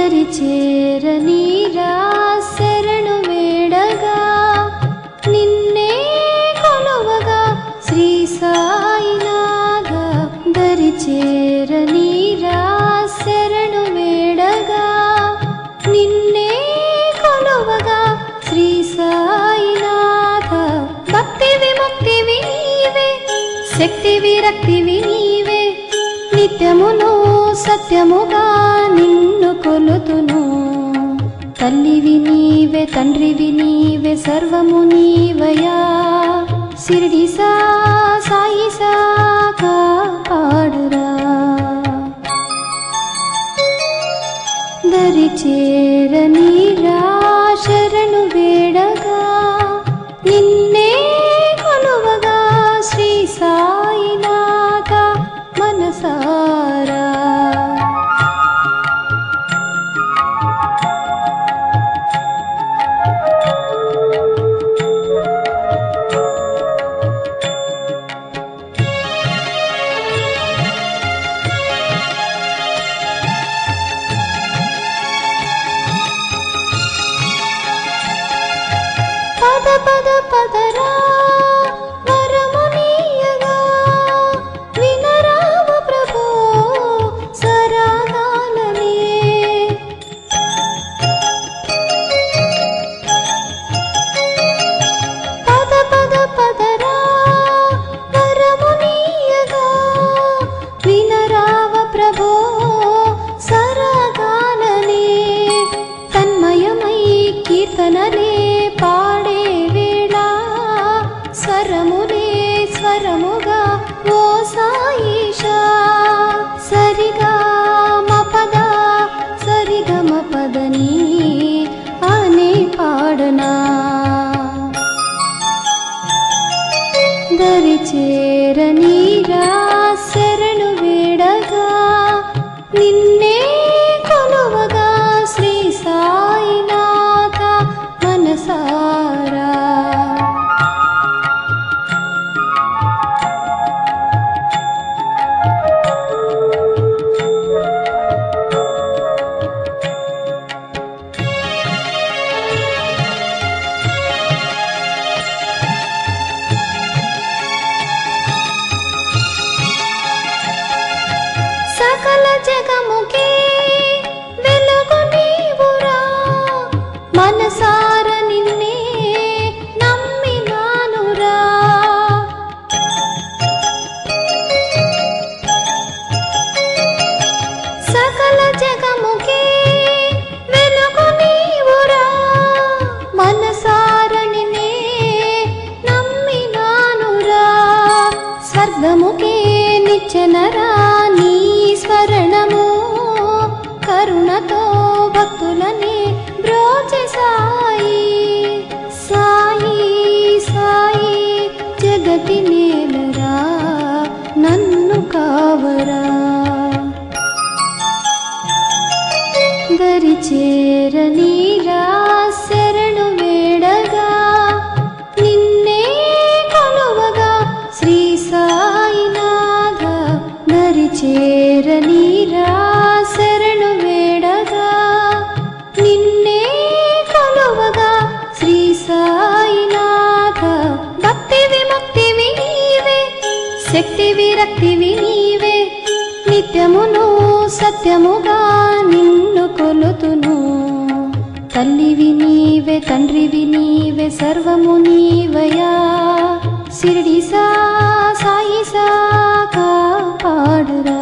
దరి చేరనీరా శరణు వేడగా నిన్నే కొలువగా శ్రీ సాయినాథ దరి చేరనీరా శరణు వేడగా నిన్నే కొలువగా శ్రీ సాయినాథ భక్తి విముక్తివి నీవే శక్తి విరక్తివి నీవే నిత్యమును సత్యముగా నిన్ను కొలుతును తల్లివి నీవే తండ్రివి నీవే సర్వము నీవయా షిరిడి సాయి కాపాడురా దరి చేరనీరా శరణు వేడగా నిన్నే కొలువగా శ్రీ సాయినాథ మనసారా పద పదరా వరమునీయగా వినరావ ప్రభో సరాగాలనే పదరా వరమునీయగా వినరావ ప్రభో సరాగాలనే తన్మయమై కీర్తనలే పాడే స్వరములే స్వరముగా ఓ సాయిషా సరిగా మపదని అనే పాడనా దరి చేరనీరా శరణు వేడగా నిన్నే కొలువగా శ్రీ సాయినాథ మనసారా సకల జగముకే వెలుగు నీవురా మనసార నిన్నే నమ్మినానురా సకల జగముకే వెలుగు నీవురా మనసార నిన్నే నమ్మినానురా స్వర్గముకే నిచ్చెనరా స్మరణము కరుణతో భక్తులని బ్రోచె సాయి జగతి నేలరా నన్ను కావరా దరి చేరనీరా శరణు వేడగా నిన్నే కొలువగా శ్రీ సాయినాథ దరి చేరనీరా శరణు వేడగా నిన్నే కొలువగా శ్రీ సాయినాథ భక్తి విముక్తివి నీవే శక్తి విరక్తివి నీవే నిత్యమును సత్యముగా నిన్ను కొలుతును తల్లివి నీవే తండ్రివి నీవే సర్వము నీవయా షిరిడి సాయి కాపాడురా